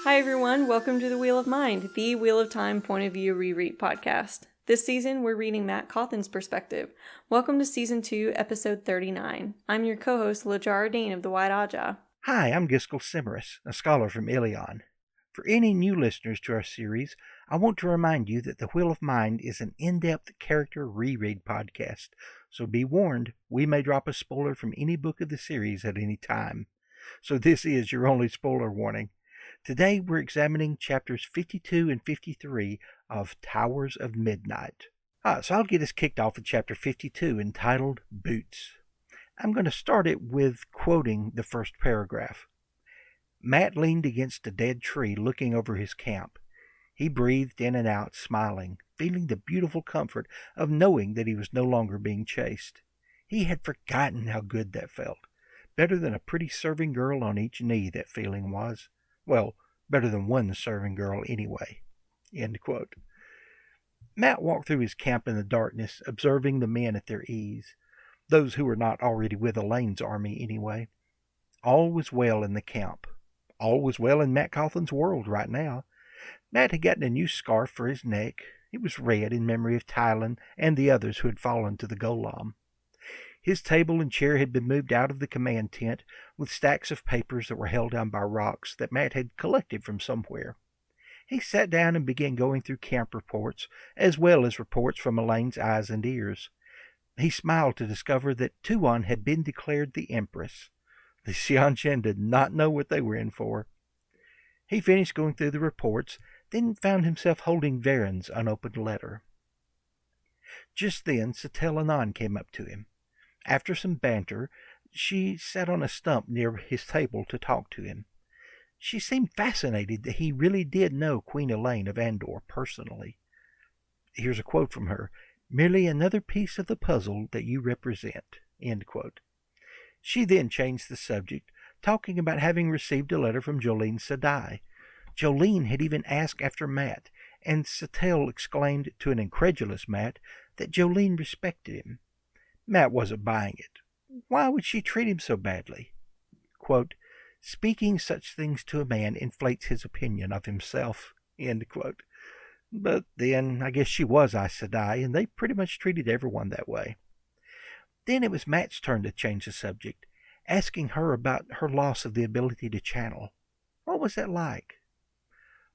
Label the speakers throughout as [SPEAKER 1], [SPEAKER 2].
[SPEAKER 1] Hi everyone, welcome to the Wheel of Mind, the Wheel of Time point of view reread podcast. This season, we're reading Matt Cawthon's perspective. Welcome to Season 2, Episode 39. I'm your co-host, Lajar Dane of the White Aja.
[SPEAKER 2] Hi, I'm Giskel Cimaris, a scholar from Ilion. For any new listeners to our series, I want to remind you that The Wheel of Mind is an in-depth character reread podcast, so be warned, we may drop a spoiler from any book of the series at any time. So this is your only spoiler warning. Today we're examining chapters 52 and 53 of Towers of Midnight. So I'll get us kicked off with chapter 52 entitled Boots. I'm going to start it with quoting the first paragraph. Matt leaned against a dead tree looking over his camp. He breathed in and out, smiling, feeling the beautiful comfort of knowing that he was no longer being chased. He had forgotten how good that felt. Better than a pretty serving girl on each knee, that feeling was. Well, better than one serving girl anyway. End quote. Matt walked through his camp in the darkness, observing the men at their ease. Those who were not already with Elaine's army anyway. All was well in the camp. All was well in Matt Cawthon's world right now. Matt had gotten a new scarf for his neck. It was red in memory of Tylan and the others who had fallen to the Golem. His table and chair had been moved out of the command tent with stacks of papers that were held down by rocks that Matt had collected from somewhere. He sat down and began going through camp reports, as well as reports from Elaine's eyes and ears. He smiled to discover that Tuon had been declared the Empress. The Xiantian did not know what they were in for. He finished going through the reports, then found himself holding Varen's unopened letter. Just then, Satel Anon came up to him. After some banter, she sat on a stump near his table to talk to him. She seemed fascinated that he really did know Queen Elaine of Andor personally. Here's a quote from her. "Merely another piece of the puzzle that you represent." End quote. She then changed the subject, talking about having received a letter from Jolene Sadai. Jolene had even asked after Matt, and Satel exclaimed to an incredulous Matt that Jolene respected him. Matt wasn't buying it. Why would she treat him so badly? Quote, "Speaking such things to a man inflates his opinion of himself." End quote. But then, I guess she was Aes Sedai, and they pretty much treated everyone that way. Then it was Matt's turn to change the subject, asking her about her loss of the ability to channel. What was that like?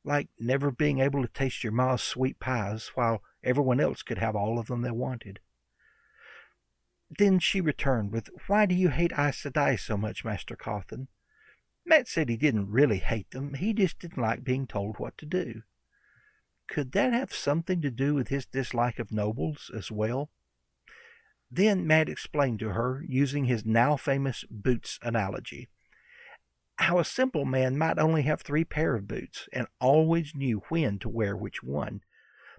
[SPEAKER 2] Like never being able to taste your ma's sweet pies while everyone else could have all of them they wanted. Then she returned with, "Why do you hate Aes Sedai so much, Master Cawthon?" Matt said he didn't really hate them, he just didn't like being told what to do. Could that have something to do with his dislike of nobles as well? Then Matt explained to her, using his now famous boots analogy, how a simple man might only have 3 pair of boots and always knew when to wear which one.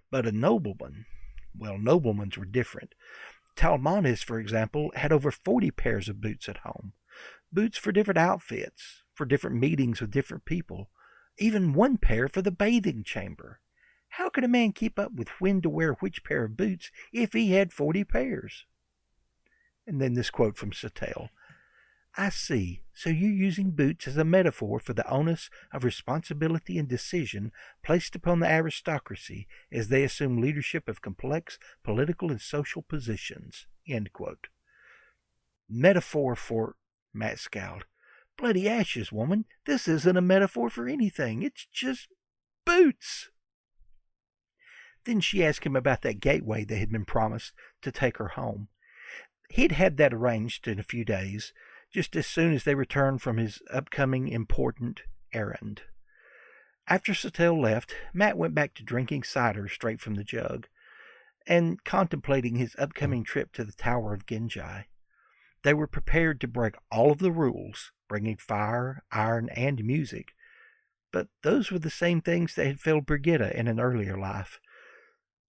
[SPEAKER 2] But a nobleman, well, noblemans were different. Talmanes, for example, had over 40 pairs of boots at home. Boots for different outfits, for different meetings with different people, even 1 pair for the bathing chamber. How could a man keep up with when to wear which pair of boots if he had 40 pairs? And then this quote from Satel. "I see. So you're using boots as a metaphor for the onus of responsibility and decision placed upon the aristocracy as they assume leadership of complex political and social positions." End quote. Metaphor for... Matt scowled. "Bloody ashes, woman. This isn't a metaphor for anything. It's just boots." Then she asked him about that gateway they had been promised to take her home. He'd had that arranged in a few days, just as soon as they returned from his upcoming important errand. After Satel left, Matt went back to drinking cider straight from the jug, and contemplating his upcoming trip to the Tower of Genji. They were prepared to break all of the rules, bringing fire, iron, and music, but those were the same things that had failed Brigitte in an earlier life.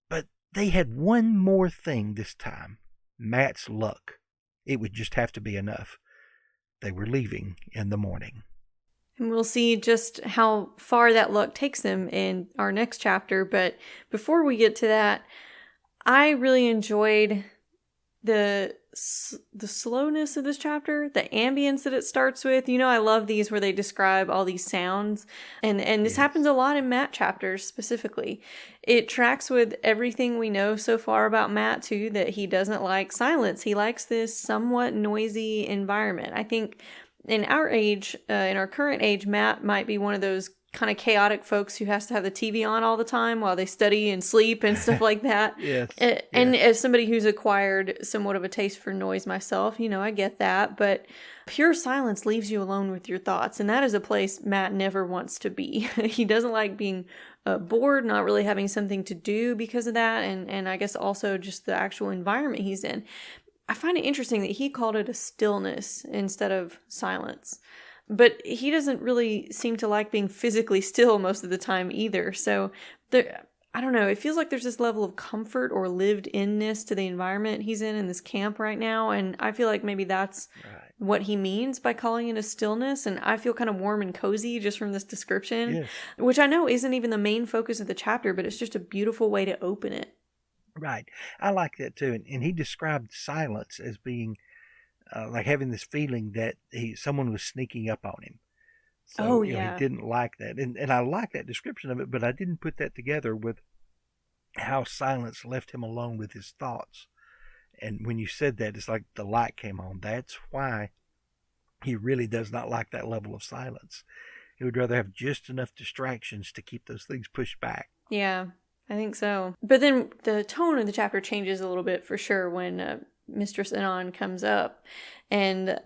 [SPEAKER 2] But they had one more thing this time. Matt's luck. It would just have to be enough. They were leaving in the morning.
[SPEAKER 1] And we'll see just how far that luck takes them in our next chapter. But before we get to that, I really enjoyed the the slowness of this chapter, the ambience that it starts with. I love these where they describe all these sounds, and this happens a lot in Matt chapters specifically. It tracks with everything we know so far about Matt too, that he doesn't like silence. He likes this somewhat noisy environment. I think in our age, in our current age, Matt might be one of those kind of chaotic folks who has to have the TV on all the time while they study and sleep and stuff like that.
[SPEAKER 2] Yes.
[SPEAKER 1] And as somebody who's acquired somewhat of a taste for noise myself, I get that. But pure silence leaves you alone with your thoughts. And that is a place Matt never wants to be. He doesn't like being bored, not really having something to do because of that. And I guess also just the actual environment he's in. I find it interesting that he called it a stillness instead of silence. But he doesn't really seem to like being physically still most of the time either. So I don't know. It feels like there's this level of comfort or lived-inness to the environment he's in this camp right now. And I feel like maybe that's what he means by calling it a stillness. And I feel kind of warm and cozy just from this description, which I know isn't even the main focus of the chapter, but it's just a beautiful way to open it.
[SPEAKER 2] Right. I like that too. And he described silence as being like having this feeling that someone was sneaking up on him. So, he didn't like that. And I like that description of it, but I didn't put that together with how silence left him alone with his thoughts. And when you said that, it's like the light came on. That's why he really does not like that level of silence. He would rather have just enough distractions to keep those things pushed back.
[SPEAKER 1] Yeah, I think so. But then the tone of the chapter changes a little bit for sure when Mistress Anon comes up, and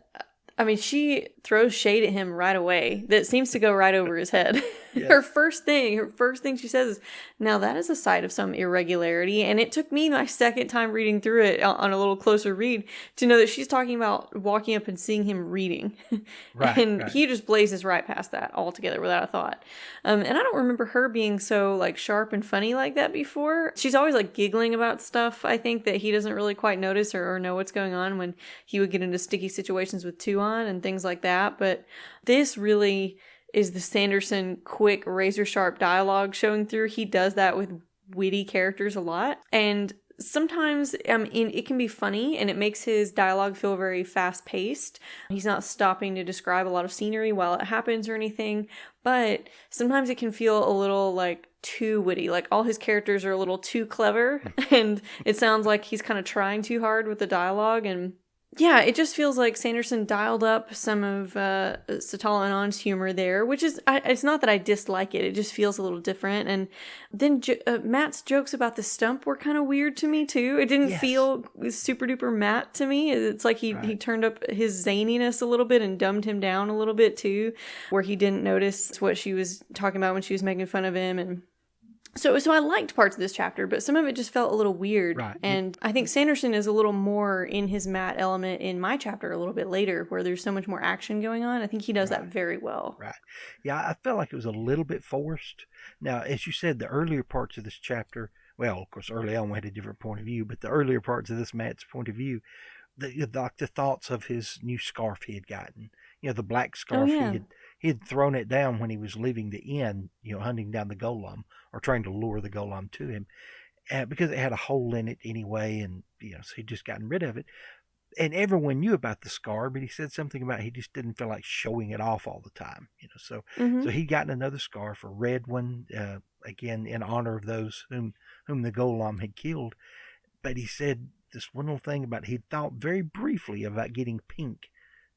[SPEAKER 1] she throws shade at him right away that seems to go right over his head. Her first thing she says is, "Now that is a site of some irregularity." And it took me my second time reading through it on a little closer read to know that she's talking about walking up and seeing him reading. He just blazes right past that altogether without a thought. And I don't remember her being so like sharp and funny like that before. She's always like giggling about stuff, I think, that he doesn't really quite notice or know what's going on when he would get into sticky situations with Tuon and things like that. But this really is the Sanderson quick razor sharp dialogue showing through. He does that with witty characters a lot, and sometimes it can be funny, and it makes his dialogue feel very fast paced. He's not stopping to describe a lot of scenery while it happens or anything, but sometimes it can feel a little like too witty, like all his characters are a little too clever and it sounds like he's kind of trying too hard with the dialogue. And yeah, it just feels like Sanderson dialed up some of Satala Anon's humor there, which is, it's not that I dislike it, it just feels a little different. And then Matt's jokes about the stump were kind of weird to me too. It didn't feel super duper Matt to me. It's like he turned up his zaniness a little bit and dumbed him down a little bit too, where he didn't notice what she was talking about when she was making fun of him. And So I liked parts of this chapter, but some of it just felt a little weird.
[SPEAKER 2] Right.
[SPEAKER 1] And I think Sanderson is a little more in his Matt element in my chapter a little bit later, where there's so much more action going on. I think he does that very well.
[SPEAKER 2] Right. Yeah, I felt like it was a little bit forced. Now, as you said, the earlier parts of this chapter, well, of course, early on we had a different point of view, but the earlier parts of this Matt's point of view, the thoughts of his new scarf he had gotten, the black scarf he had thrown it down when he was leaving the inn, hunting down the golem or trying to lure the golem to him, because it had a hole in it anyway, and so he'd just gotten rid of it. And everyone knew about the scar, but he said something about he just didn't feel like showing it off all the time, So he'd gotten another scarf, a red one, again in honor of those whom the golem had killed. But he said this one little thing about he'd thought very briefly about getting pink,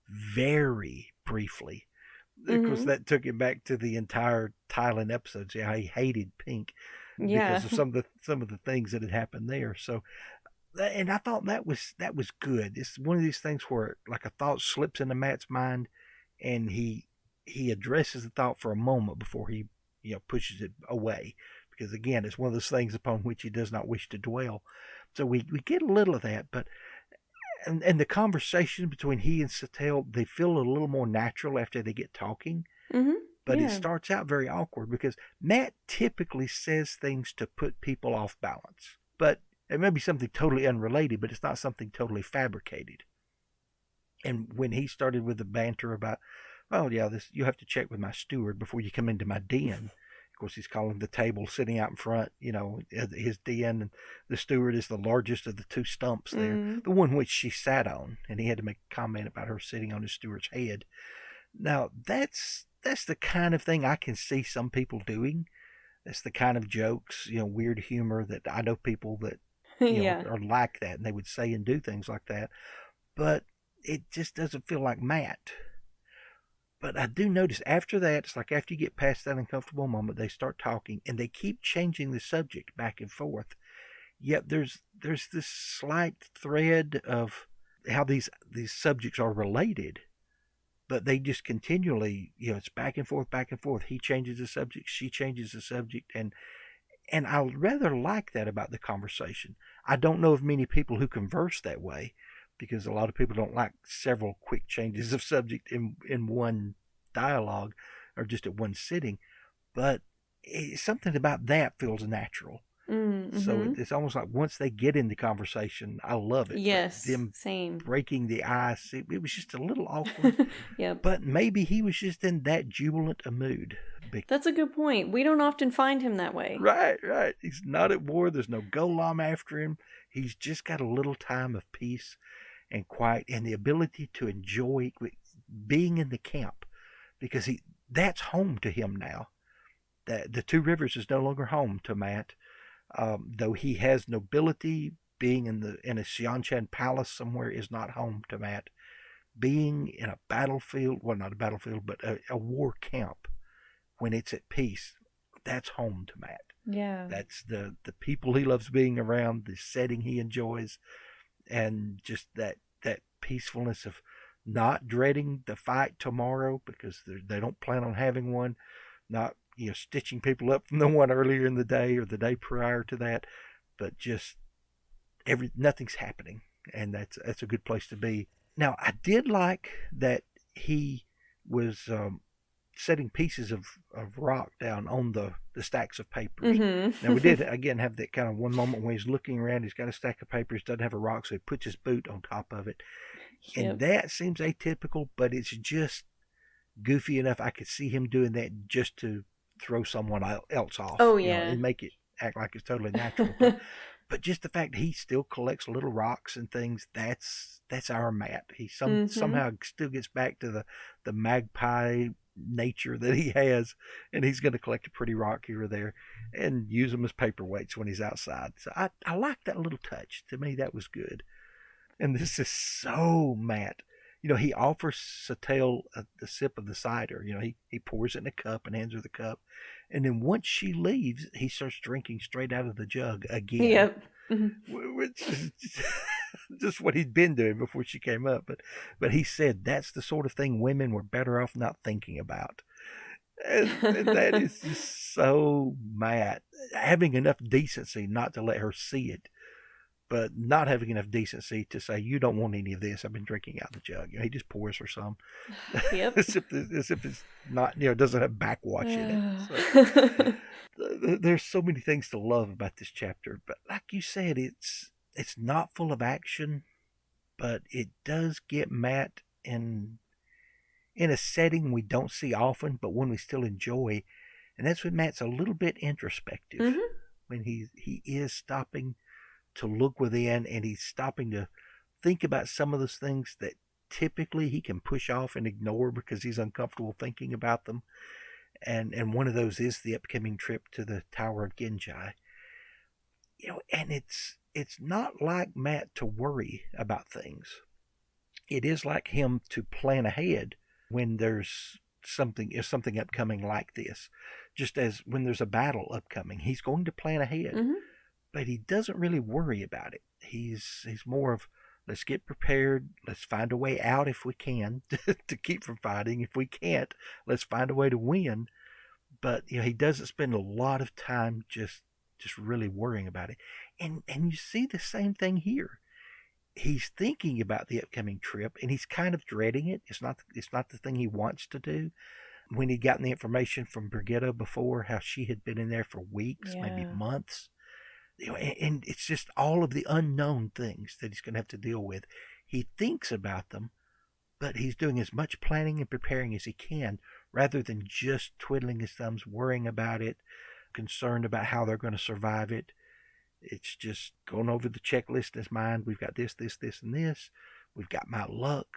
[SPEAKER 2] very briefly. Of course, that took him back to the entire Thailand episodes. How he hated pink because of some of the things that had happened there. So, and I thought that was good. It's one of these things where like a thought slips into Matt's mind, and he addresses the thought for a moment before he pushes it away, because again, it's one of those things upon which he does not wish to dwell. So we get a little of that, but. And the conversation between he and Satel, they feel a little more natural after they get talking. But it starts out very awkward because Matt typically says things to put people off balance. But it may be something totally unrelated, but it's not something totally fabricated. And when he started with the banter about, you have to check with my steward before you come into my den. Of course, he's calling the table sitting out in front, his den, and the steward is the largest of the two stumps there, the one which she sat on, and he had to make a comment about her sitting on his steward's head. Now, that's the kind of thing I can see some people doing. That's the kind of jokes, weird humor that I know people that are like that, and they would say and do things like that. But it just doesn't feel like Matt. But I do notice after that, it's like after you get past that uncomfortable moment, they start talking, and they keep changing the subject back and forth. Yet there's this slight thread of how these subjects are related, but they just continually, it's back and forth, back and forth. He changes the subject, she changes the subject, and I rather like that about the conversation. I don't know of many people who converse that way, because a lot of people don't like several quick changes of subject in one dialogue or just at one sitting. But something about that feels natural.
[SPEAKER 1] Mm-hmm.
[SPEAKER 2] So it's almost like once they get into conversation, I love it.
[SPEAKER 1] Yes,
[SPEAKER 2] them
[SPEAKER 1] same.
[SPEAKER 2] Breaking the ice, it was just a little awkward.
[SPEAKER 1] Yep.
[SPEAKER 2] But maybe he was just in that jubilant a mood.
[SPEAKER 1] That's a good point. We don't often find him that way.
[SPEAKER 2] Right. He's not at war. There's no golem after him. He's just got a little time of peace and quiet, and the ability to enjoy being in the camp, because that's home to him now. The Two Rivers is no longer home to Matt, though he has nobility. Being in a Xianchan palace somewhere is not home to Matt. Being in a battlefield, well, not a battlefield, but a war camp, when it's at peace, that's home to Matt.
[SPEAKER 1] Yeah.
[SPEAKER 2] That's the people he loves being around, the setting he enjoys, and just that peacefulness of not dreading the fight tomorrow, because they don't plan on having one, not stitching people up from the one earlier in the day or the day prior to that, but just nothing's happening, and that's a good place to be. Now, I did like that he was setting pieces of rock down on the stacks of papers.
[SPEAKER 1] Mm-hmm.
[SPEAKER 2] Now, we did, again, have that kind of one moment when he's looking around. He's got a stack of papers, doesn't have a rock, so he puts his boot on top of it. Yep. And that seems atypical, but it's just goofy enough. I could see him doing that just to throw someone else off.
[SPEAKER 1] Oh, yeah.
[SPEAKER 2] And make it act like it's totally natural. But just the fact that he still collects little rocks and things, that's our Matt. He somehow still gets back to the magpie nature that he has, and he's going to collect a pretty rock here or there and use them as paperweights when he's outside. So I like that little touch. To me, that was good. And this is so Matt. He offers Satale a sip of the cider. He pours it in a cup and hands her the cup. And then once she leaves, he starts drinking straight out of the jug again.
[SPEAKER 1] Yep.
[SPEAKER 2] Which is just what he'd been doing before she came up. But he said that's the sort of thing women were better off not thinking about. And that is just so Matt. Having enough decency not to let her see it, but not having enough decency to say, you don't want any of this. I've been drinking out of the jug. He just pours her some.
[SPEAKER 1] Yep.
[SPEAKER 2] as if it's not, doesn't have backwash in it. So, there's so many things to love about this chapter. But like you said, it's not full of action, but it does get Matt in a setting we don't see often, but one we still enjoy. And that's when Matt's a little bit introspective. When he is stopping to look within, and he's stopping to think about some of those things that typically he can push off and ignore because he's uncomfortable thinking about them. And one of those is the upcoming trip to the Tower of Genjai. And it's not like Matt to worry about things. It is like him to plan ahead when there's something upcoming like this. Just as when there's a battle upcoming, he's going to plan ahead. But he doesn't really worry about it. He's more of, let's get prepared. Let's find a way out if we can to keep from fighting. If we can't, let's find a way to win. But he doesn't spend a lot of time just really worrying about it. And you see the same thing here. He's thinking about the upcoming trip, and he's kind of dreading it. It's not the thing he wants to do. When he'd gotten the information from Brigitte before, how she had been in there for weeks, maybe months. And it's just all of the unknown things that he's going to have to deal with. He thinks about them, but he's doing as much planning and preparing as he can rather than just twiddling his thumbs, worrying about it, concerned about how they're going to survive it. It's just going over the checklist in his mind. We've got this, this, this, and this. We've got my luck,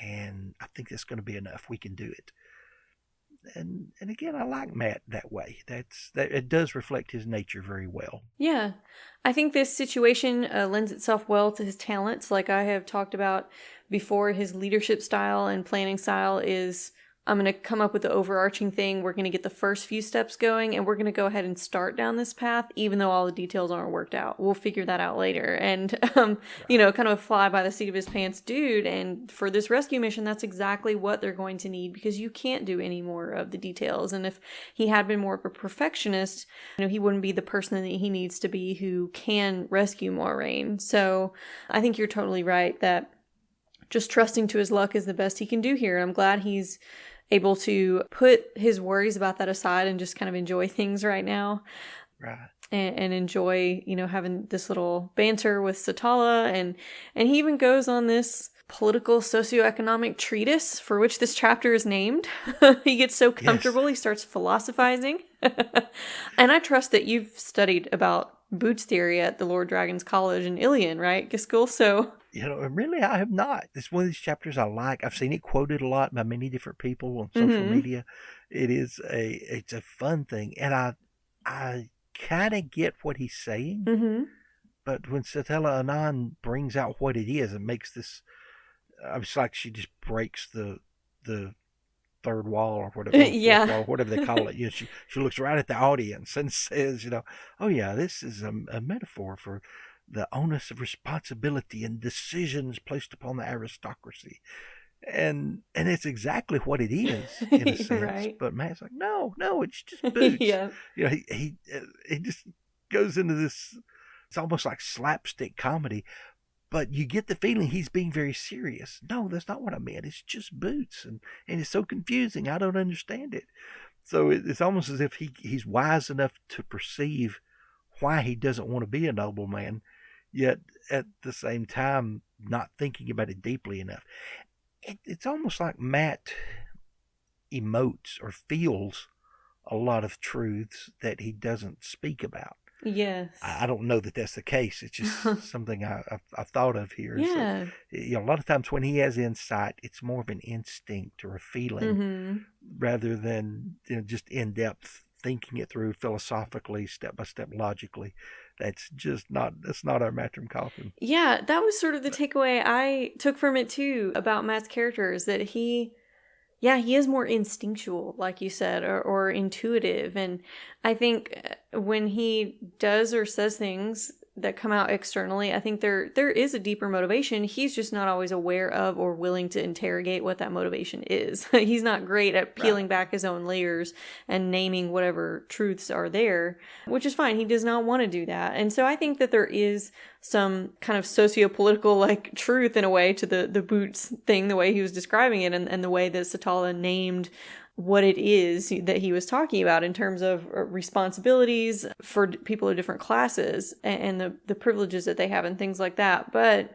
[SPEAKER 2] and I think that's going to be enough. We can do it. And again, I like Matt that way. That it does reflect his nature very well.
[SPEAKER 1] Yeah. I think this situation lends itself well to his talents. Like I have talked about before, his leadership style and planning style is, I'm going to come up with the overarching thing. We're going to get the first few steps going, and we're going to go ahead and start down this path, even though all the details aren't worked out. We'll figure that out later. And, kind of a fly by the seat of his pants dude. And for this rescue mission, that's exactly what they're going to need, because you can't do any more of the details. And if he had been more of a perfectionist, he wouldn't be the person that he needs to be who can rescue Moiraine. So I think you're totally right that just trusting to his luck is the best he can do here. And I'm glad he's able to put his worries about that aside and just kind of enjoy things right now.
[SPEAKER 2] Right.
[SPEAKER 1] And enjoy, having this little banter with Satala. And he even goes on this political socioeconomic treatise for which this chapter is named. He gets so comfortable, yes. He starts philosophizing. And I trust that you've studied about Boots theory at the Lord Dragon's College in Ilion, right, Giskel? So...
[SPEAKER 2] really, I have not. It's one of these chapters I like. I've seen it quoted a lot by many different people on social media. It's a fun thing, and I kind of get what he's saying. But when Satella Anan brings out what it is and makes this, it's like she just breaks the third wall or whatever, fourth wall, whatever they call it. She looks right at the audience and says, oh yeah, this is a metaphor for the onus of responsibility and decisions placed upon the aristocracy. And it's exactly what it is in a sense. Right. But Matt's like, no, it's just Boots.
[SPEAKER 1] Yeah.
[SPEAKER 2] He just goes into this, it's almost like slapstick comedy, but you get the feeling he's being very serious. No, that's not what I meant. It's just Boots. And it's so confusing. I don't understand it. So it's almost as if he's wise enough to perceive why he doesn't want to be a nobleman, yet at the same time not thinking about it deeply enough. It's almost like Matt emotes or feels a lot of truths that he doesn't speak about.
[SPEAKER 1] Yes.
[SPEAKER 2] I don't know that that's the case. It's just something I've thought of here.
[SPEAKER 1] Yeah.
[SPEAKER 2] So, a lot of times when he has insight, it's more of an instinct or a feeling rather than just in-depth thinking it through philosophically, step by step, logically. That's not our Matrim Coffin.
[SPEAKER 1] Yeah, that was sort of the takeaway I took from it too about Matt's character, is that he is more instinctual, like you said, or intuitive. And I think when he does or says things that come out externally, I think there is a deeper motivation. He's just not always aware of or willing to interrogate what that motivation is. He's not great at peeling back his own layers and naming whatever truths are there, which is fine. He does not want to do that. And so I think that there is some kind of socio-political truth in a way to the Boots thing, the way he was describing it, and the way that Satala named what it is that he was talking about in terms of responsibilities for people of different classes and the privileges that they have and things like that. But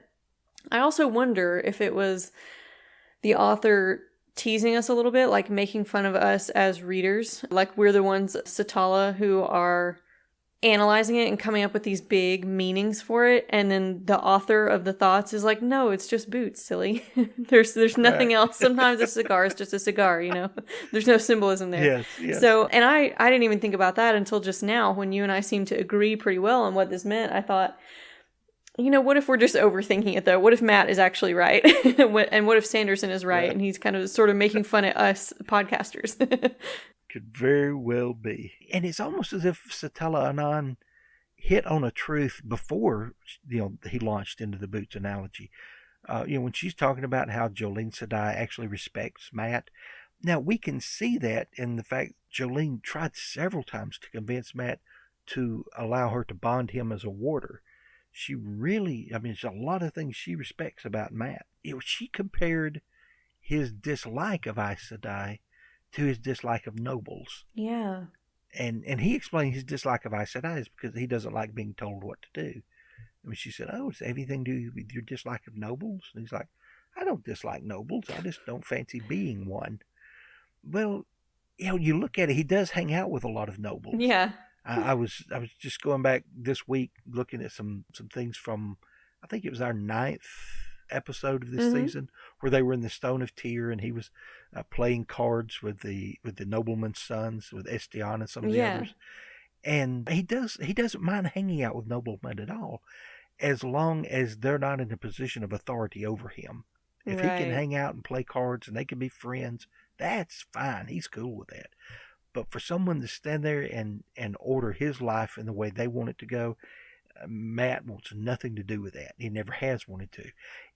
[SPEAKER 1] I also wonder if it was the author teasing us a little bit, like making fun of us as readers, like we're the ones, Satala, who are analyzing it and coming up with these big meanings for it, and then the author of the thoughts is like, no, it's just Boots, silly. there's nothing else. Sometimes a cigar is just a cigar, there's no symbolism there.
[SPEAKER 2] Yes.
[SPEAKER 1] So, and I didn't even think about that until just now when you and I seemed to agree pretty well on what this meant. I thought, what if we're just overthinking it though? What if Matt is actually right? And what if Sanderson is right? And he's kind of sort of making fun at us podcasters.
[SPEAKER 2] Could very well be. And it's almost as if Satella Anan hit on a truth before, he launched into the Boots analogy. When she's talking about how Jolene Sadai actually respects Matt. Now, we can see that in the fact Jolene tried several times to convince Matt to allow her to bond him as a warder. She really, there's a lot of things she respects about Matt. She compared his dislike of Aes Sedai to his dislike of nobles.
[SPEAKER 1] Yeah.
[SPEAKER 2] And he explained his dislike of Aes Sedai is because he doesn't like being told what to do. She said, oh, does anything to do with your dislike of nobles? And he's like, I don't dislike nobles. I just don't fancy being one. Well, you look at it, he does hang out with a lot of nobles.
[SPEAKER 1] Yeah.
[SPEAKER 2] I was just going back this week looking at some things from, I think it was our 9th episode of this season, where they were in the Stone of Tyr, and he was playing cards with the nobleman's sons, with Estian and some of the others. And he doesn't mind hanging out with noblemen at all, as long as they're not in a position of authority over him. If he can hang out and play cards and they can be friends, that's fine. He's cool with that. But for someone to stand there and order his life in the way they want it to go, Matt wants nothing to do with that. He never has wanted to.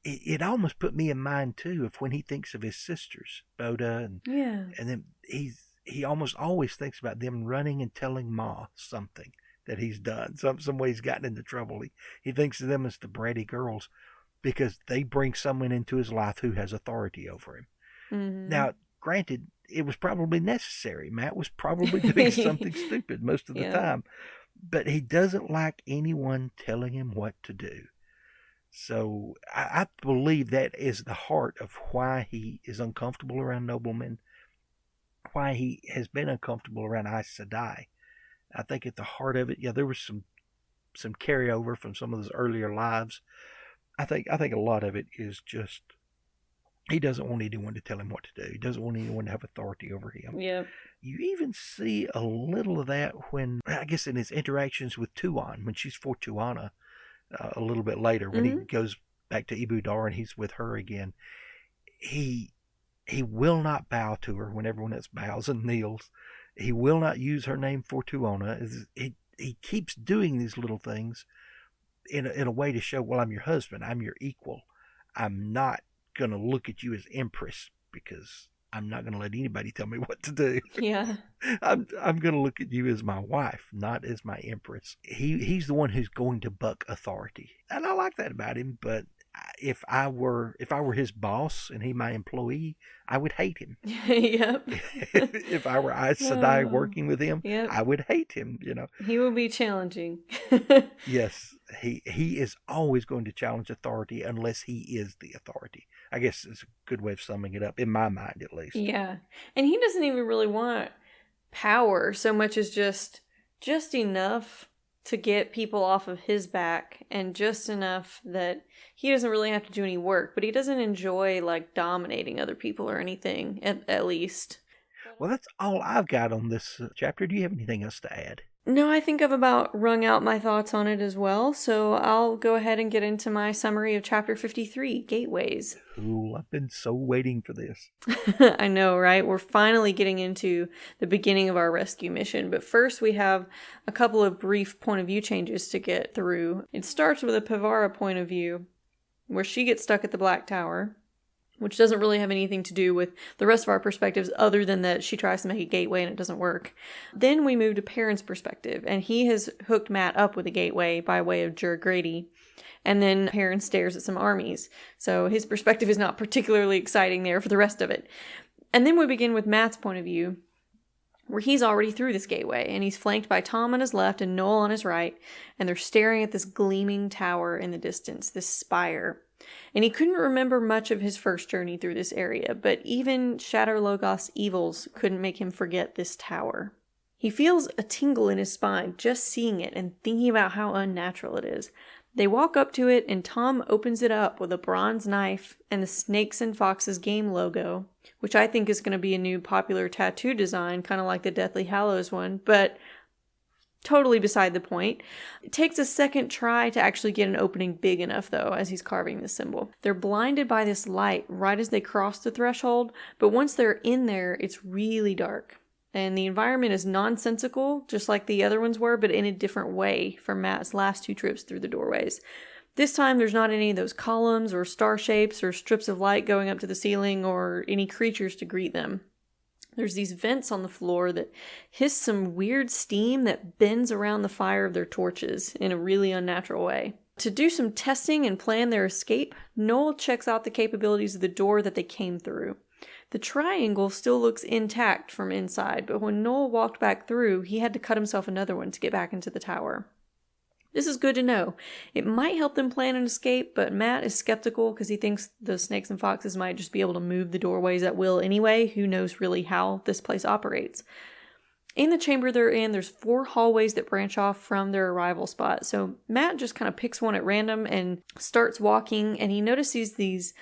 [SPEAKER 2] It almost put me in mind, too, of when he thinks of his sisters, Boda, and then he almost always thinks about them running and telling Ma something that he's done, some way he's gotten into trouble. He thinks of them as the bratty girls because they bring someone into his life who has authority over him. Mm-hmm. Now, granted, it was probably necessary. Matt was probably doing something stupid most of the time, but he doesn't like anyone telling him what to do. So I believe that is the heart of why he is uncomfortable around noblemen, why he has been uncomfortable around Aes Sedai. I think at the heart of it, there was some carryover from some of those earlier lives. I think a lot of it is just he doesn't want anyone to tell him what to do. He doesn't want anyone to have authority over him.
[SPEAKER 1] Yeah. You
[SPEAKER 2] even see a little of that when, I guess, in his interactions with Tuon, when she's for Tuana a little bit later, when he goes back to Ibu Dar and he's with her again. He will not bow to her when everyone else bows and kneels. He will not use her name for Tuona. He keeps doing these little things in a way to show, well, I'm your husband. I'm your equal. I'm not going to look at you as empress because I'm not going to let anybody tell me what to do.
[SPEAKER 1] Yeah.
[SPEAKER 2] I'm going to look at you as my wife, not as my empress. He's the one who's going to buck authority. And I like that about him, but if I were his boss and he my employee, I would hate him.
[SPEAKER 1] Yep.
[SPEAKER 2] If I were Aes Sedai working with him, I would hate him,
[SPEAKER 1] He will be challenging.
[SPEAKER 2] Yes, he is always going to challenge authority unless he is the authority. I guess it's a good way of summing it up, in my mind at least.
[SPEAKER 1] Yeah. And he doesn't even really want power so much as just enough to get people off of his back, and just enough that he doesn't really have to do any work, but he doesn't enjoy dominating other people or anything, at least.
[SPEAKER 2] Well, that's all I've got on this chapter. Do you have anything else to add?
[SPEAKER 1] No, I think I've about wrung out my thoughts on it as well, so I'll go ahead and get into my summary of Chapter 53, Gateways.
[SPEAKER 2] Cool, I've been so waiting for this.
[SPEAKER 1] I know, right? We're finally getting into the beginning of our rescue mission, but first we have a couple of brief point of view changes to get through. It starts with a Pevara point of view, where she gets stuck at the Black Tower, which doesn't really have anything to do with the rest of our perspectives other than that she tries to make a gateway and it doesn't work. Then we move to Perrin's perspective, and he has hooked Matt up with a gateway by way of Jer Grady. And then Perrin stares at some armies. So his perspective is not particularly exciting there for the rest of it. And then we begin with Matt's point of view, where he's already through this gateway, and he's flanked by Tom on his left and Noel on his right, and they're staring at this gleaming tower in the distance, this spire. And he couldn't remember much of his first journey through this area, but even Shatter Logoth's evils couldn't make him forget this tower. He feels a tingle in his spine just seeing it and thinking about how unnatural it is. They walk up to it, and Tom opens it up with a bronze knife and the Snakes and Foxes game logo, which I think is going to be a new popular tattoo design, kind of like the Deathly Hallows one, but totally beside the point. It takes a second try to actually get an opening big enough, though, as he's carving this symbol. They're blinded by this light right as they cross the threshold, but once they're in there, it's really dark. And the environment is nonsensical, just like the other ones were, but in a different way from Matt's last two trips through the doorways. This time, there's not any of those columns or star shapes or strips of light going up to the ceiling or any creatures to greet them. There's these vents on the floor that hiss some weird steam that bends around the fire of their torches in a really unnatural way. To do some testing and plan their escape, Noel checks out the capabilities of the door that they came through. The triangle still looks intact from inside, but when Noel walked back through, he had to cut himself another one to get back into the tower. This is good to know. It might help them plan an escape, but Matt is skeptical because he thinks the snakes and foxes might just be able to move the doorways at will anyway. Who knows really how this place operates? In the chamber they're in, there's 4 hallways that branch off from their arrival spot. So Matt just kind of picks one at random and starts walking, and he notices these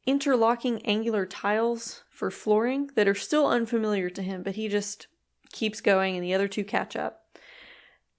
[SPEAKER 1] interlocking angular tiles for flooring that are still unfamiliar to him, but he just keeps going and the other 2 catch up.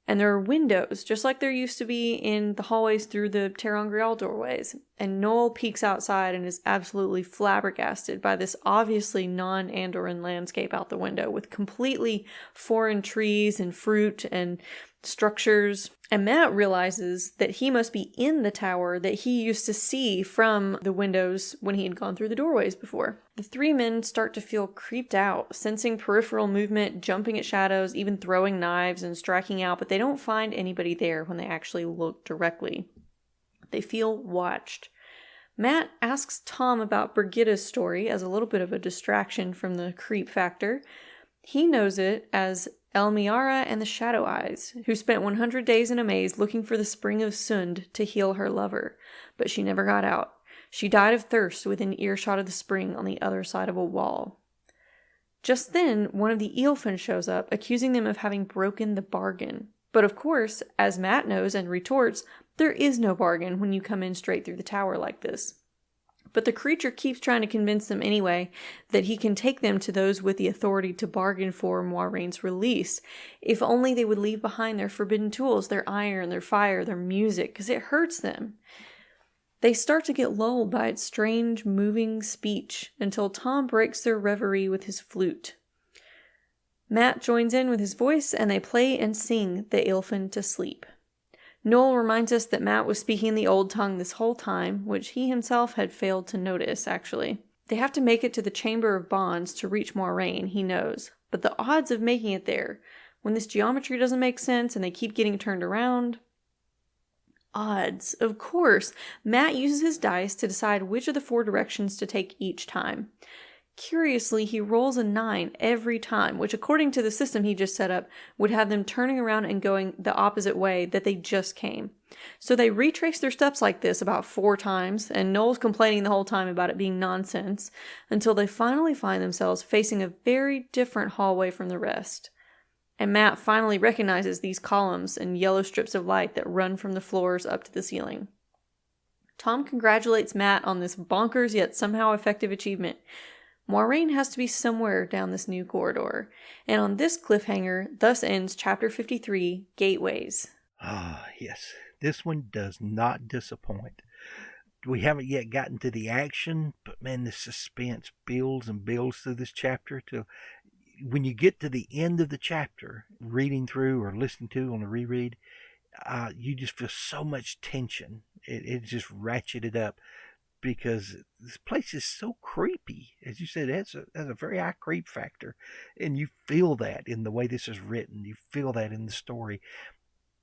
[SPEAKER 1] And there are windows, just like there used to be in the hallways through the Terran-Grial doorways. And Noel peeks outside and is absolutely flabbergasted by this obviously non-Andoran landscape out the window with completely foreign trees and fruit and structures. And Matt realizes that he must be in the tower that he used to see from the windows when he had gone through the doorways before. The 3 men start to feel creeped out, sensing peripheral movement, jumping at shadows, even throwing knives and striking out, but they don't find anybody there when they actually look directly. They feel watched. Matt asks Tom about Brigitta's story as a little bit of a distraction from the creep factor. He knows it as Elmiara and the Shadow Eyes, who spent 100 days in a maze looking for the Spring of Sund to heal her lover, but she never got out. She died of thirst within earshot of the spring on the other side of a wall. Just then, one of the Eelfin shows up, accusing them of having broken the bargain. But of course, as Matt knows and retorts, there is no bargain when you come in straight through the tower like this. But the creature keeps trying to convince them anyway that he can take them to those with the authority to bargain for Moiraine's release, if only they would leave behind their forbidden tools, their iron, their fire, their music, because it hurts them. They start to get lulled by its strange, moving speech until Tom breaks their reverie with his flute. Matt joins in with his voice and they play and sing the Eelfin to sleep. Noel reminds us that Matt was speaking the old tongue this whole time, which he himself had failed to notice, actually. They have to make it to the Chamber of Bonds to reach Moiraine, he knows. But the odds of making it there, when this geometry doesn't make sense and they keep getting turned around... Odds. Of course, Matt uses his dice to decide which of the 4 directions to take each time. Curiously, he rolls a 9 every time, which according to the system he just set up, would have them turning around and going the opposite way that they just came. So they retrace their steps like this about 4 times, and Noel's complaining the whole time about it being nonsense, until they finally find themselves facing a very different hallway from the rest. And Matt finally recognizes these columns and yellow strips of light that run from the floors up to the ceiling. Tom congratulates Matt on this bonkers yet somehow effective achievement. Moiraine has to be somewhere down this new corridor. And on this cliffhanger, thus ends Chapter 53, Gateways.
[SPEAKER 2] Ah, yes. This one does not disappoint. We haven't yet gotten to the action, but man, the suspense builds and builds through this chapter till when you get to the end of the chapter, reading through or listening to on a reread, you just feel so much tension. It just ratcheted up because this place is so creepy. As you said, it has a very high creep factor. And you feel that in the way this is written. You feel that in the story.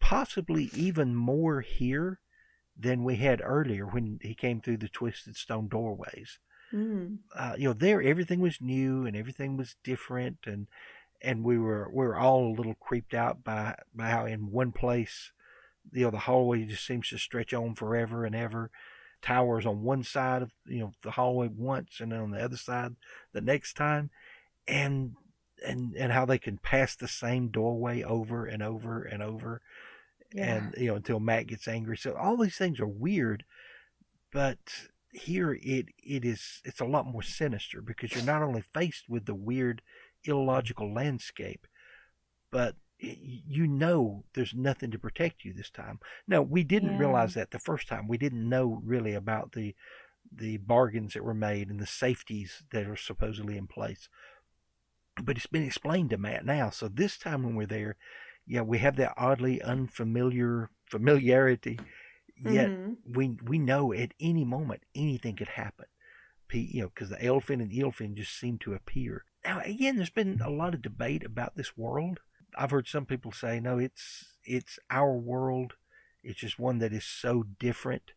[SPEAKER 2] Possibly even more here than we had earlier when he came through the twisted stone doorways. There everything was new and everything was different, and we were all a little creeped out by how in one place, the hallway just seems to stretch on forever and ever. Towers on one side of the hallway once, and then on the other side the next time, and how they can pass the same doorway over and over and over, and until Matt gets angry. So all these things are weird, but here it's a lot more sinister because you're not only faced with the weird illogical landscape, but there's nothing to protect you this time. No, we didn't realize that the first time. We didn't know really about the bargains that were made and the safeties that are supposedly in place, but it's been explained to Matt now. So this time when we're there, we have that oddly familiarity. Yet we know at any moment anything could happen, because the Elfin and Eelfin just seem to appear. Now again, there's been a lot of debate about this world. I've heard some people say, no, it's our world. It's just one that is so different,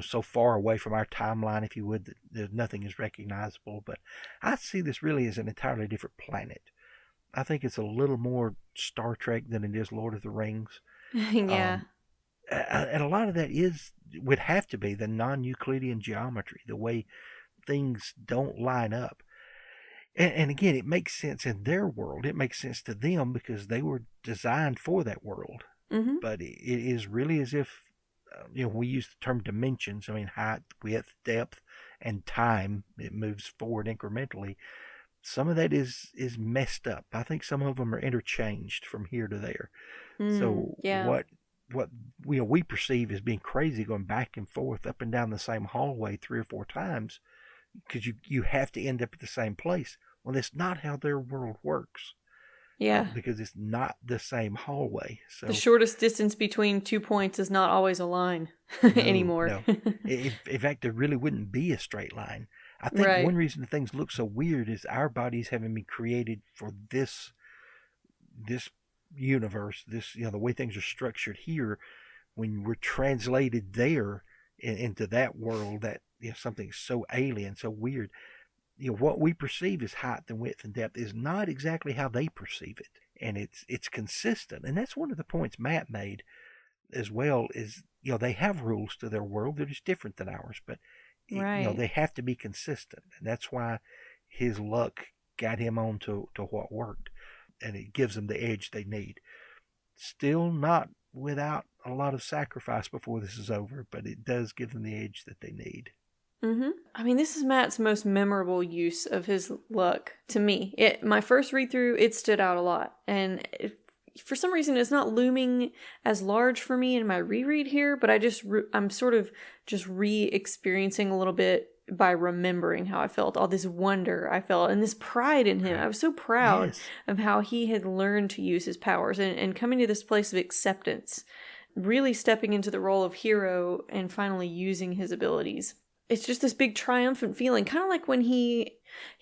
[SPEAKER 2] so far away from our timeline, if you would, that there's nothing is recognizable. But I see this really as an entirely different planet. I think it's a little more Star Trek than it is Lord of the Rings.
[SPEAKER 1] Yeah.
[SPEAKER 2] And a lot of that would have to be the non-Euclidean geometry, the way things don't line up. And again, it makes sense in their world. It makes sense to them because they were designed for that world.
[SPEAKER 1] Mm-hmm.
[SPEAKER 2] But it is really as if, we use the term dimensions. I mean, height, width, depth, and time. It moves forward incrementally. Some of that is messed up. I think some of them are interchanged from here to there. So
[SPEAKER 1] yeah.
[SPEAKER 2] what we perceive as being crazy, going back and forth up and down the same hallway 3 or 4 times, because you have to end up at the same place. Well, that's not how their world works.
[SPEAKER 1] Yeah.
[SPEAKER 2] Because it's not the same hallway. So
[SPEAKER 1] the shortest distance between 2 points is not always a line anymore.
[SPEAKER 2] No. In fact, there really wouldn't be a straight line. I think one reason things look so weird is our bodies having been created for this universe, the way things are structured here. When we're translated there into that world, that something so alien, so weird, what we perceive as height and width and depth is not exactly how they perceive it, and it's consistent. And that's one of the points Matt made as well. Is they have rules to their world; they're just different than ours, but they have to be consistent, and that's why his luck got him on to what worked, and it gives them the edge they need. Still not without a lot of sacrifice before this is over, but it does give them the edge that they need.
[SPEAKER 1] Mm-hmm. I mean, this is Matt's most memorable use of his luck to me. My first read through, it stood out a lot, and for some reason, it's not looming as large for me in my reread here. But I'm sort of just re-experiencing a little bit by remembering how I felt, all this wonder I felt, and this pride in him. I was so proud of how he had learned to use his powers and coming to this place of acceptance, really stepping into the role of hero and finally using his abilities. It's just this big triumphant feeling, kind of like when he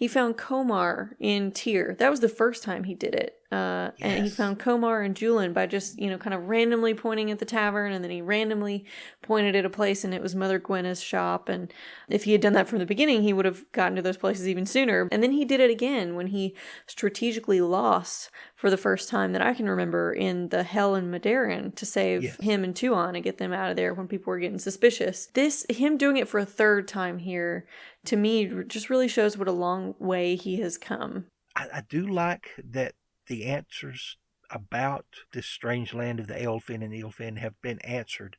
[SPEAKER 1] found Komar in Tyr. That was the first time he did it. And he found Komar and Julian by just, kind of randomly pointing at the tavern, and then he randomly pointed at a place, and it was Mother Gwenna's shop. And if he had done that from the beginning, he would have gotten to those places even sooner. And then he did it again when he strategically lost for the first time that I can remember in the Hell in Madarin to save him and Tuon and get them out of there when people were getting suspicious. Him doing it for a third time here, to me, just really shows what a long way he has come.
[SPEAKER 2] I do like that the answers about this strange land of the Elfin and Ilfin have been answered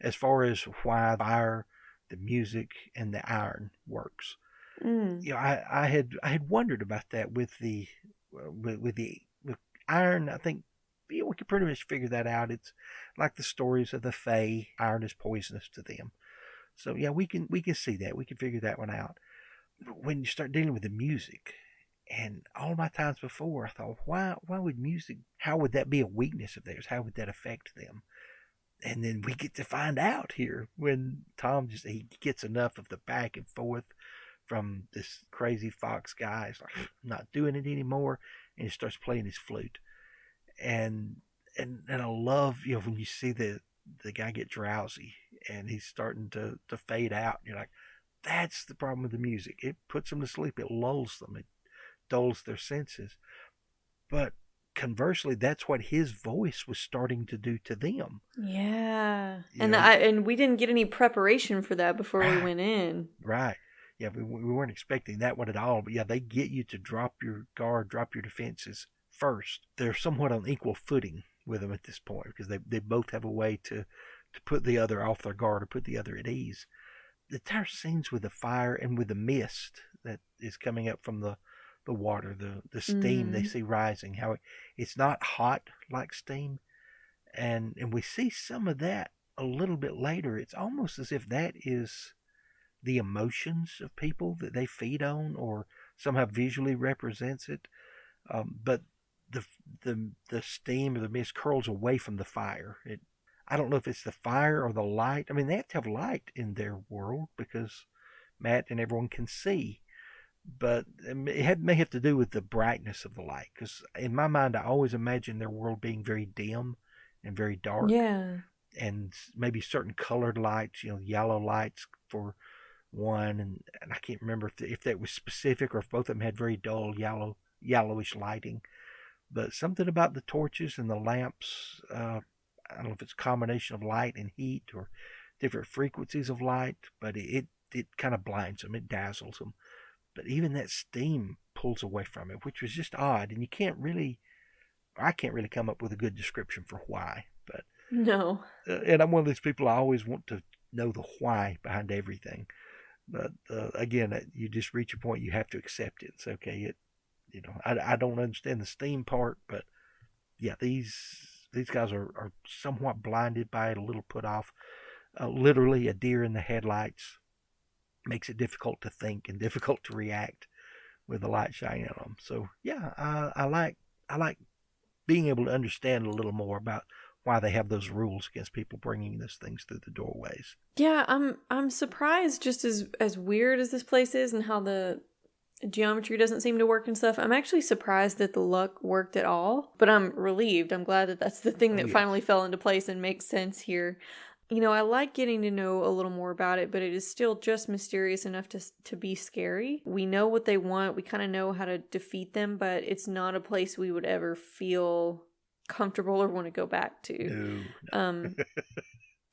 [SPEAKER 2] as far as why fire, the music, and the iron works. I had wondered about that with the with iron. I think we could pretty much figure that out. It's like the stories of the Fae. Iron is poisonous to them. So we can see that. We can figure that one out. But when you start dealing with the music, and all my times before, I thought, why would music, how would that be a weakness of theirs? How would that affect them? And then we get to find out here when Tom he gets enough of the back and forth from this crazy fox guy. He's like, I'm not doing it anymore. And he starts playing his flute. And I love, when you see the guy get drowsy and he's starting to fade out. You're like, that's the problem with the music. It puts them to sleep. It lulls them. It dulls their senses. But conversely, that's what his voice was starting to do to them.
[SPEAKER 1] Yeah. And we didn't get any preparation for that before we went in.
[SPEAKER 2] Right. Yeah, we weren't expecting that one at all. But they get you to drop your guard, drop your defenses first. They're somewhat on equal footing with them at this point because they both have a way to put the other off their guard or put the other at ease. The entire scenes with the fire and with the mist that is coming up from the water, the steam they see rising, how it's not hot like steam. And we see some of that a little bit later. It's almost as if that is the emotions of people that they feed on or somehow visually represents it. But the steam or the mist curls away from the fire. I don't know if it's the fire or the light. I mean, they have to have light in their world because Matt and everyone can see. But it may have to do with the brightness of the light. Because in my mind, I always imagine their world being very dim and very dark.
[SPEAKER 1] Yeah.
[SPEAKER 2] And maybe certain colored lights, yellow lights for one. And I can't remember if that was specific or if both of them had very dull yellowish lighting. But something about the torches and the lamps I don't know if it's a combination of light and heat or different frequencies of light, but it kind of blinds them, it dazzles them. But even that steam pulls away from it, which was just odd, and I can't really come up with a good description for why. But
[SPEAKER 1] No.
[SPEAKER 2] and I'm one of these people, I always want to know the why behind everything. But again, you just reach a point you have to accept it. It's okay. I don't understand the steam part, but yeah, these guys are somewhat blinded by it, a little put off. Literally, a deer in the headlights makes it difficult to think and difficult to react with the light shining on them. So yeah, I like being able to understand a little more about why they have those rules against people bringing those things through the doorways.
[SPEAKER 1] Yeah, I'm surprised, just as weird as this place is and how the geometry doesn't seem to work and stuff. I'm actually surprised that the luck worked at all, but I'm relieved. I'm glad that that's the thing that finally fell into place and makes sense here. I like getting to know a little more about it, but it is still just mysterious enough to be scary. We know what they want. We kind of know how to defeat them, but it's not a place we would ever feel comfortable or want to go back to.
[SPEAKER 2] No.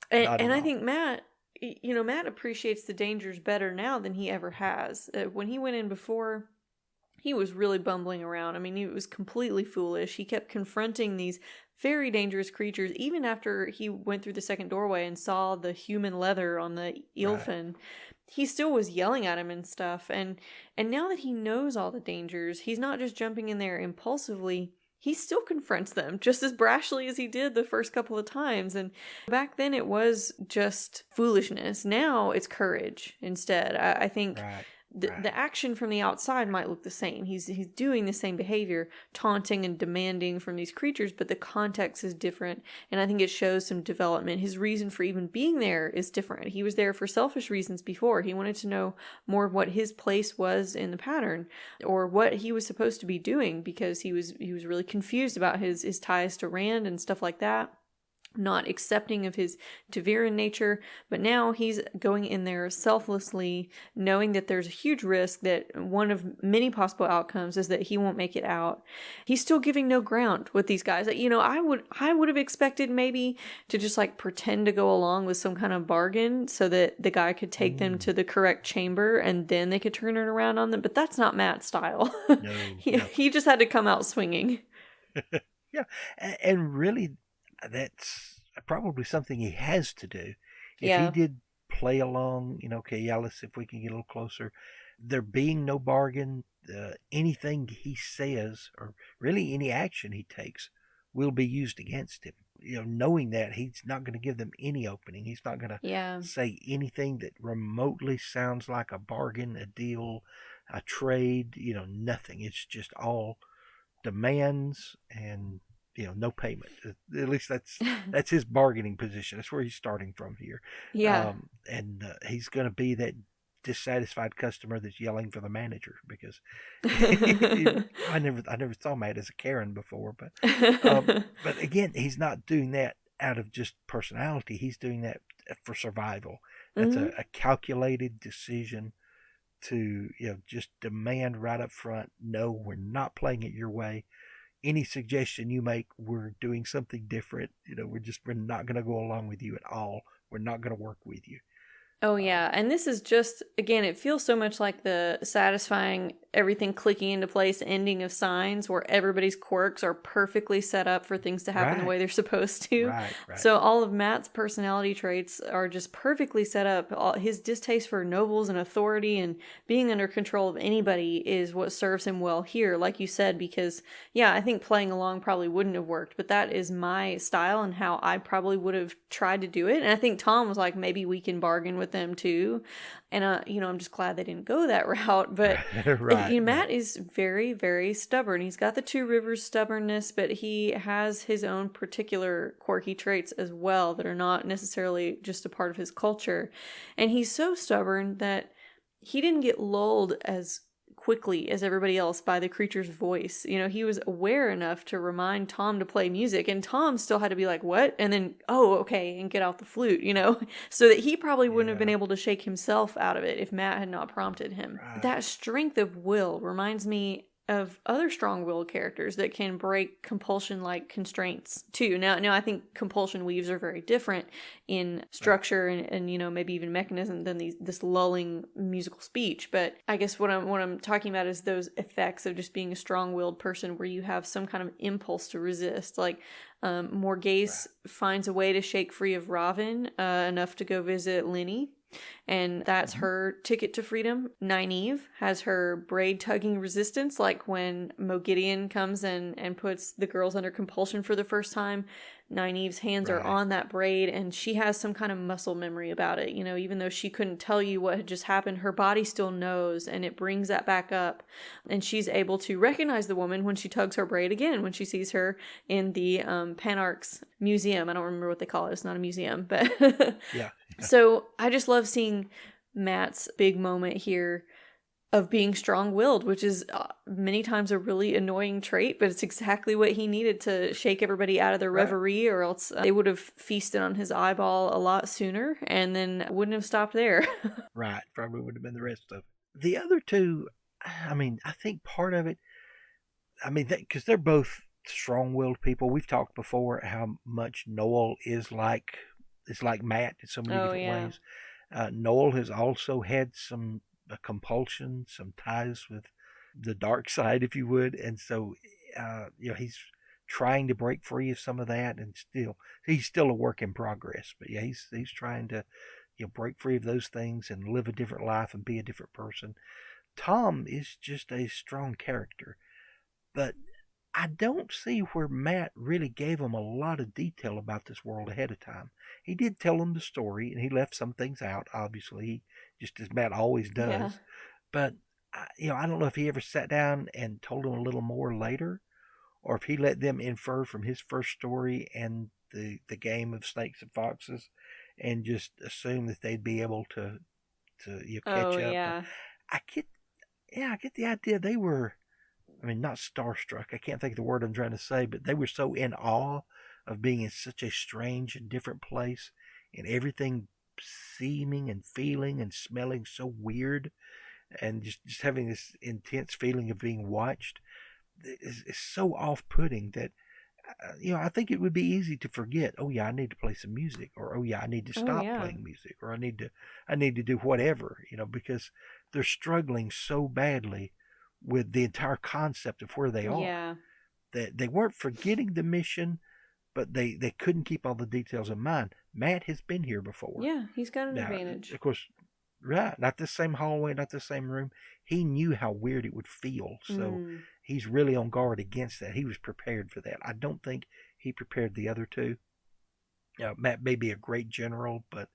[SPEAKER 1] And I think Matt appreciates the dangers better now than he ever has. When he went in before, he was really bumbling around. I mean, he was completely foolish. He kept confronting these very dangerous creatures, even after he went through the second doorway and saw the human leather on the eelfin. Right. He still was yelling at him and stuff. And now that he knows all the dangers, he's not just jumping in there impulsively. He still confronts them just as brashly as he did the first couple of times. And back then it was just foolishness. Now it's courage instead. I think the action from the outside might look the same. He's doing the same behavior, taunting and demanding from these creatures, but the context is different. And I think it shows some development. His reason for even being there is different. He was there for selfish reasons before. He wanted to know more of what his place was in the pattern or what he was supposed to be doing, because he was really confused about his ties to Rand and stuff like that. Not accepting of his Taviran nature, but now he's going in there selflessly, knowing that there's a huge risk that one of many possible outcomes is that he won't make it out. He's still giving no ground with these guys. I would have expected maybe to just like pretend to go along with some kind of bargain so that the guy could take them to the correct chamber and then they could turn it around on them. But that's not Matt's style.
[SPEAKER 2] No.
[SPEAKER 1] He just had to come out swinging.
[SPEAKER 2] Yeah, and really, that's probably something he has to do. If he did play along, okay, yeah, let's see if we can get a little closer. There being no bargain, anything he says, or really any action he takes, will be used against him. Knowing that he's not going to give them any opening. He's not going to say anything that remotely sounds like a bargain, a deal, a trade, nothing. It's just all demands and no payment. At least that's his bargaining position. That's where he's starting from here.
[SPEAKER 1] Yeah.
[SPEAKER 2] And he's going to be that dissatisfied customer that's yelling for the manager, because I never saw Matt as a Karen before, but again, he's not doing that out of just personality. He's doing that for survival. That's a calculated decision to just demand right up front. No, we're not playing it your way. Any suggestion you make, we're doing something different. We're not going to go along with you at all. We're not going to work with you.
[SPEAKER 1] Oh, yeah. And this is just, again, it feels so much like the satisfying everything clicking into place ending of Signs, where everybody's quirks are perfectly set up for things to happen the way they're supposed to.
[SPEAKER 2] Right.
[SPEAKER 1] So all of Matt's personality traits are just perfectly set up. His distaste for nobles and authority and being under control of anybody is what serves him well here, like you said, because, I think playing along probably wouldn't have worked, but that is my style and how I probably would have tried to do it. And I think Tom was like, maybe we can bargain with them too. And, I'm just glad they didn't go that route. But Matt is very, very stubborn. He's got the Two Rivers stubbornness, but he has his own particular quirky traits as well that are not necessarily just a part of his culture. And he's so stubborn that he didn't get lulled as quickly as everybody else by the creature's voice. He was aware enough to remind Tom to play music, and Tom still had to be like, what? And then, oh, okay, and get out the flute, so that he probably wouldn't have been able to shake himself out of it if Matt had not prompted him. Right. That strength of will reminds me of other strong-willed characters that can break compulsion-like constraints too. Now I think compulsion weaves are very different in structure and maybe even mechanism than this lulling musical speech. But I guess what I'm talking about is those effects of just being a strong-willed person where you have some kind of impulse to resist. Like Morghese finds a way to shake free of Ravin enough to go visit Lenny. And that's her ticket to freedom. Nynaeve has her braid tugging resistance, like when Mogideon comes and puts the girls under compulsion for the first time. Nynaeve's hands are on that braid, and she has some kind of muscle memory about it. Even though she couldn't tell you what had just happened, her body still knows, and it brings that back up. And she's able to recognize the woman when she tugs her braid again, when she sees her in the Panarch's museum. I don't remember what they call it. It's not a museum, but
[SPEAKER 2] yeah.
[SPEAKER 1] So I just love seeing Matt's big moment here of being strong-willed, which is many times a really annoying trait, but it's exactly what he needed to shake everybody out of their reverie, or else they would have feasted on his eyeball a lot sooner and then wouldn't have stopped there.
[SPEAKER 2] Right. Probably would have been the rest of it. The other two, I think part of it, because they're both strong-willed people. We've talked before how much Noel is like Matt in so many different ways. Noel has also had some compulsion, some ties with the dark side, if you would, and so he's trying to break free of some of that, and he's still a work in progress. But yeah, he's trying to break free of those things and live a different life and be a different person. Tom is just a strong character, but I don't see where Matt really gave him a lot of detail about this world ahead of time. He did tell him the story, and he left some things out, obviously, just as Matt always does. Yeah. But, I don't know if he ever sat down and told him a little more later, or if he let them infer from his first story and the game of snakes and foxes, and just assume that they'd be able to catch up.
[SPEAKER 1] Yeah.
[SPEAKER 2] I get the idea they were, not starstruck. I can't think of the word I'm trying to say, but they were so in awe of being in such a strange and different place, and everything seeming and feeling and smelling so weird, and just having this intense feeling of being watched is so off-putting that I think it would be easy to forget. Oh yeah, I need to play some music, or oh yeah, I need to stop playing music, or I need to do whatever, because they're struggling so badly with the entire concept of where they are.
[SPEAKER 1] Yeah.
[SPEAKER 2] That they weren't forgetting the mission, but they couldn't keep all the details in mind. Matt has been here before.
[SPEAKER 1] Yeah, he's got an advantage.
[SPEAKER 2] Of course, right. Not the same hallway, not the same room. He knew how weird it would feel, so he's really on guard against that. He was prepared for that. I don't think he prepared the other two. Matt may be a great general, but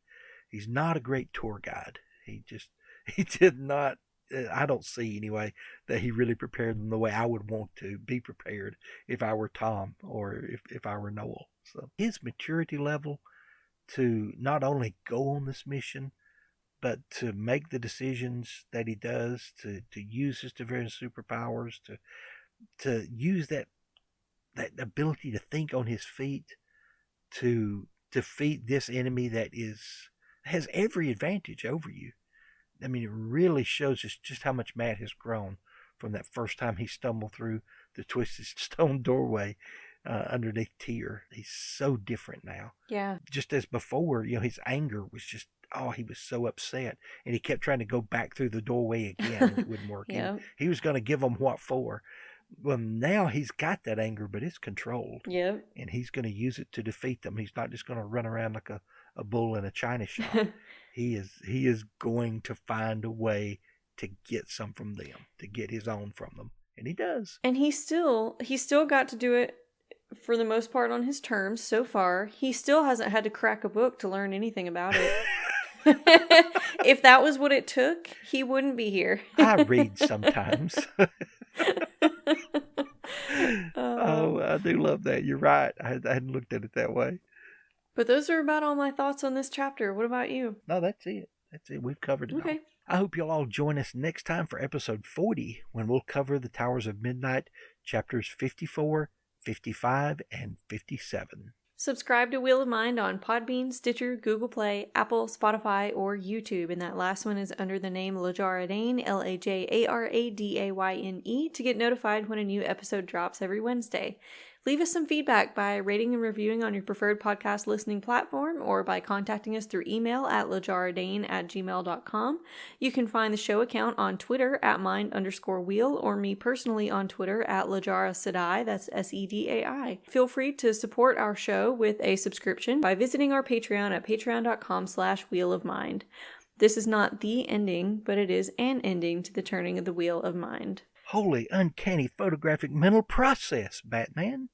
[SPEAKER 2] he's not a great tour guide. He did not. I don't see, anyway, that he really prepared them the way I would want to be prepared if I were Tom, or if I were Noel. So his maturity level to not only go on this mission, but to make the decisions that he does, to use his various superpowers, to use that ability to think on his feet, to defeat this enemy that has every advantage over you. It really shows us just how much Matt has grown from that first time he stumbled through the twisted stone doorway underneath Tyr. He's so different now.
[SPEAKER 1] Yeah.
[SPEAKER 2] Just as before, his anger was just, he was so upset. And he kept trying to go back through the doorway again, and it wouldn't work.
[SPEAKER 1] Yeah.
[SPEAKER 2] He was going to give them what for. Well, now he's got that anger, but it's controlled.
[SPEAKER 1] Yeah.
[SPEAKER 2] And he's going to use it to defeat them. He's not just going to run around like a bull in a china shop. He is going to find a way to get some from them, to get his own from them, and he does.
[SPEAKER 1] And he still got to do it for the most part on his terms so far. He still hasn't had to crack a book to learn anything about it. If that was what it took, he wouldn't be here.
[SPEAKER 2] I read sometimes. Oh, I do love that. You're right. I hadn't looked at it that way.
[SPEAKER 1] But those are about all my thoughts on this chapter. What about you?
[SPEAKER 2] No, that's it. We've covered it all. I hope you'll all join us next time for episode 40, when we'll cover the Towers of Midnight, chapters 54, 55, and 57.
[SPEAKER 1] Subscribe to Wheel of Mind on Podbean, Stitcher, Google Play, Apple, Spotify, or YouTube, and that last one is under the name Lajaradane, Lajaradayne, to get notified when a new episode drops every Wednesday. Leave us some feedback by rating and reviewing on your preferred podcast listening platform or by contacting us through email at lajaradane@gmail.com. You can find the show account on Twitter at mind_wheel or me personally on Twitter at lajarasedai, that's Sedai. Feel free to support our show with a subscription by visiting our Patreon at patreon.com/wheelofmind. This is not the ending, but it is an ending to the turning of the Wheel of Mind.
[SPEAKER 2] Holy uncanny photographic mental process, Batman.